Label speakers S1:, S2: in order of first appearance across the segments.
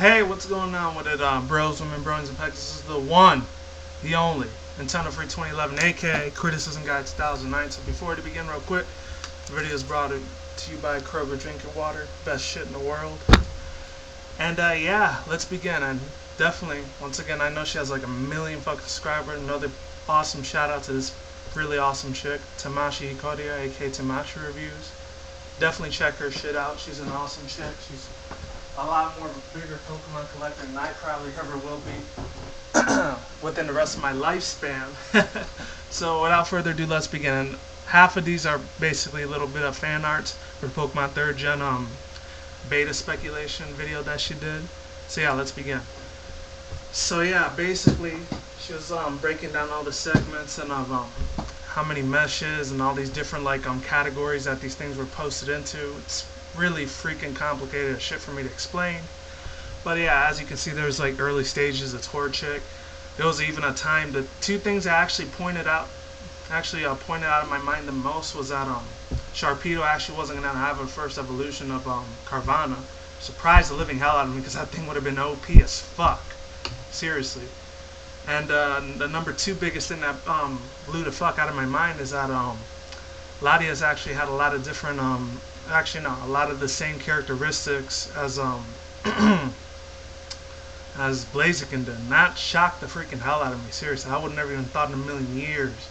S1: Hey, what's going on with it, bros, women, bronies, and pecs? This is the one, the only, Nintendo Free 2011, aka Criticism Guide 2009. So before we begin, real quick, the video is brought to you by Kroger Drinking Water, best shit in the world. And yeah, let's begin. And definitely, once again, I know she has like a million fucking subscribers. Another awesome shout out to this really awesome chick, Tamashi Hikoria, aka Tamashi Reviews. Definitely check her shit out. She's an awesome chick. She's a lot more of a bigger Pokemon collector than I probably ever will be within the rest of my lifespan. So without further ado, let's begin. And half of these are basically a little bit of fan arts for the Pokemon 3rd Gen beta speculation video that she did. So yeah, let's begin. So yeah, basically she was breaking down all the segments and of how many meshes and all these different like categories that these things were posted into. It's really freaking complicated as shit for me to explain. But yeah, as you can see, there's like early stages of Torchic. There was even a time, the two things I actually pointed out in my mind the most was that Sharpedo actually wasn't going to have a first evolution of Carvana. Surprised the living hell out of me because that thing would have been OP as fuck. Seriously. And the number two biggest thing that blew the fuck out of my mind is that latias actually had a lot of different a lot of the same characteristics as as Blaziken did. And that shocked the freaking hell out of me. Seriously, I would never even thought in a million years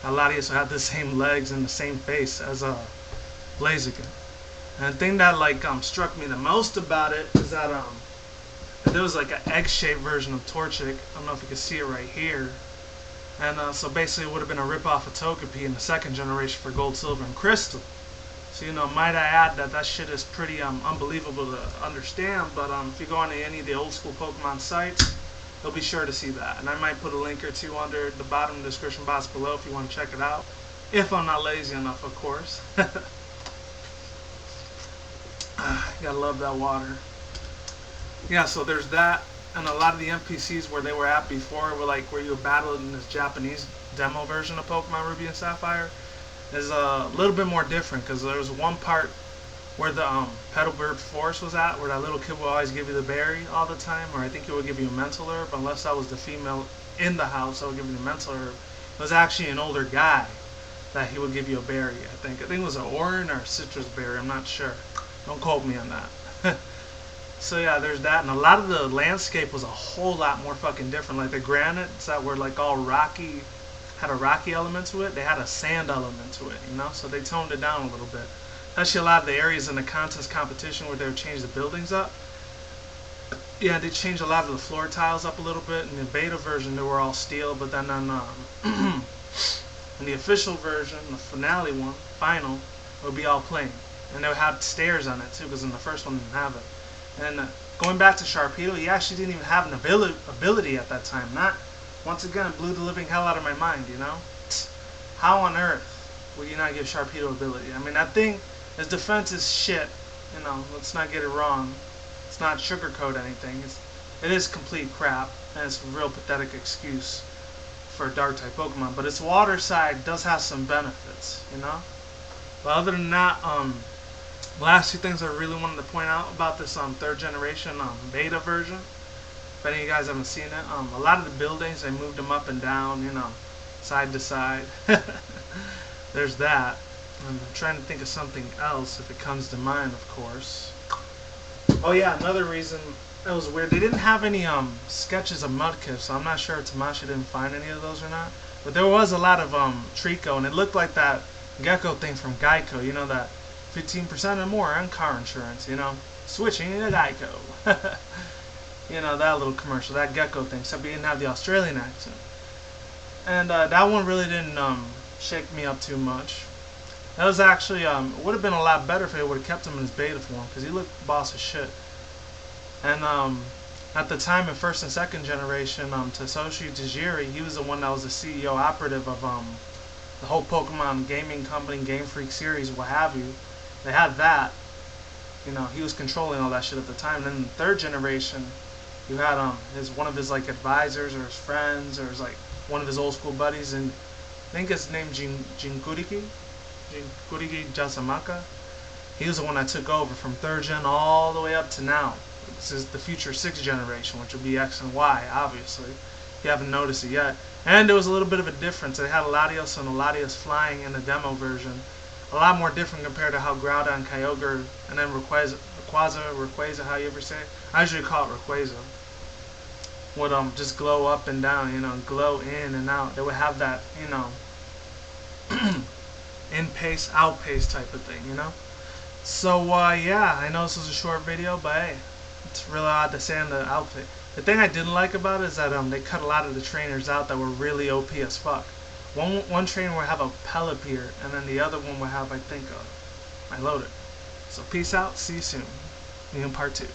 S1: that latias would have the same legs and the same face as Blaziken. And the thing that like struck me the most about it is that there was like an egg-shaped version of Torchic. I don't know if you can see it right here. And so basically it would have been a rip-off of Togepi in the 2nd generation for Gold, Silver, and Crystal. So, might I add that shit is pretty unbelievable to understand, but if you go on to any of the old school Pokemon sites, you'll be sure to see that. And I might put a link or two under the bottom of the description box below if you want to check it out. If I'm not lazy enough, of course. Gotta love that water. Yeah, so there's that, and a lot of the NPCs where they were at before were like where you were battling in this Japanese demo version of Pokemon Ruby and Sapphire is a little bit more different because there was one part where the Petalburg Forest was at, where that little kid would always give you the berry all the time, or I think he would give you a mental herb, unless that was the female in the house that would give you the mental herb. It was actually an older guy that he would give you a berry, I think. It was an orange or a citrus berry, I'm not sure. Don't quote me on that. So yeah, there's that, and a lot of the landscape was a whole lot more fucking different. Like the granites that were like all rocky, had a rocky element to it, they had a sand element to it, so they toned it down a little bit. Actually, a lot of the areas in the contest competition where they would change the buildings up, yeah, they changed a lot of the floor tiles up a little bit. In the beta version, they were all steel, but then on in the official version, the finale one, final, it would be all plain. And they would have stairs on it too, because in the first one, they didn't have it. And going back to Sharpedo, he actually didn't even have an ability at that time. Once again, it blew the living hell out of my mind, How on earth would you not give Sharpedo ability? I mean, that thing, his defense is shit, let's not get it wrong. It's not sugarcoat anything. It is complete crap, and it's a real pathetic excuse for a Dark-type Pokemon. But its water side does have some benefits, But other than that, last two things I really wanted to point out about this 3rd generation beta version. If any of you guys haven't seen it, a lot of the buildings, they moved them up and down, side to side. There's that. I'm trying to think of something else if it comes to mind, of course. Oh yeah, another reason it was weird. They didn't have any sketches of Mudkip, so I'm not sure if Tamashi didn't find any of those or not. But there was a lot of Trico, and it looked like that gecko thing from Geico, that 15% or more on car insurance, switching to Geico. That little commercial, that gecko thing, except he didn't have the Australian accent. And that one really didn't shake me up too much. That was actually, it would have been a lot better if they would have kept him in his beta form, because he looked boss as shit. And at the time in 1st and 2nd generation, Tasoshi Tajiri, he was the one that was the CEO operative of the whole Pokemon gaming company, Game Freak series, what have you. They had that. He was controlling all that shit at the time. And then in the 3rd generation, you had one of his like advisors or his friends or his like one of his old school buddies, and I think it's named Jinkuriki Jasamaka. He was the one that took over from 3rd gen all the way up to now. This is the future 6th generation, which would be X and Y, obviously. If you haven't noticed it yet. And there was a little bit of a difference. They had a latias and a latias flying in the demo version. A lot more different compared to how Groudon and Kyogre and then Rayquaza, how you ever say it? I usually call it Rayquaza. Would just glow up and down, glow in and out. They would have that, in pace, out pace type of thing. So yeah, I know this was a short video, but hey, it's really odd to say on the outfit. The thing I didn't like about it is that they cut a lot of the trainers out that were really OP as fuck. One trainer would have a Pelipper, and then the other one would have, I think, my Loader. So peace out, see you soon. In part 2.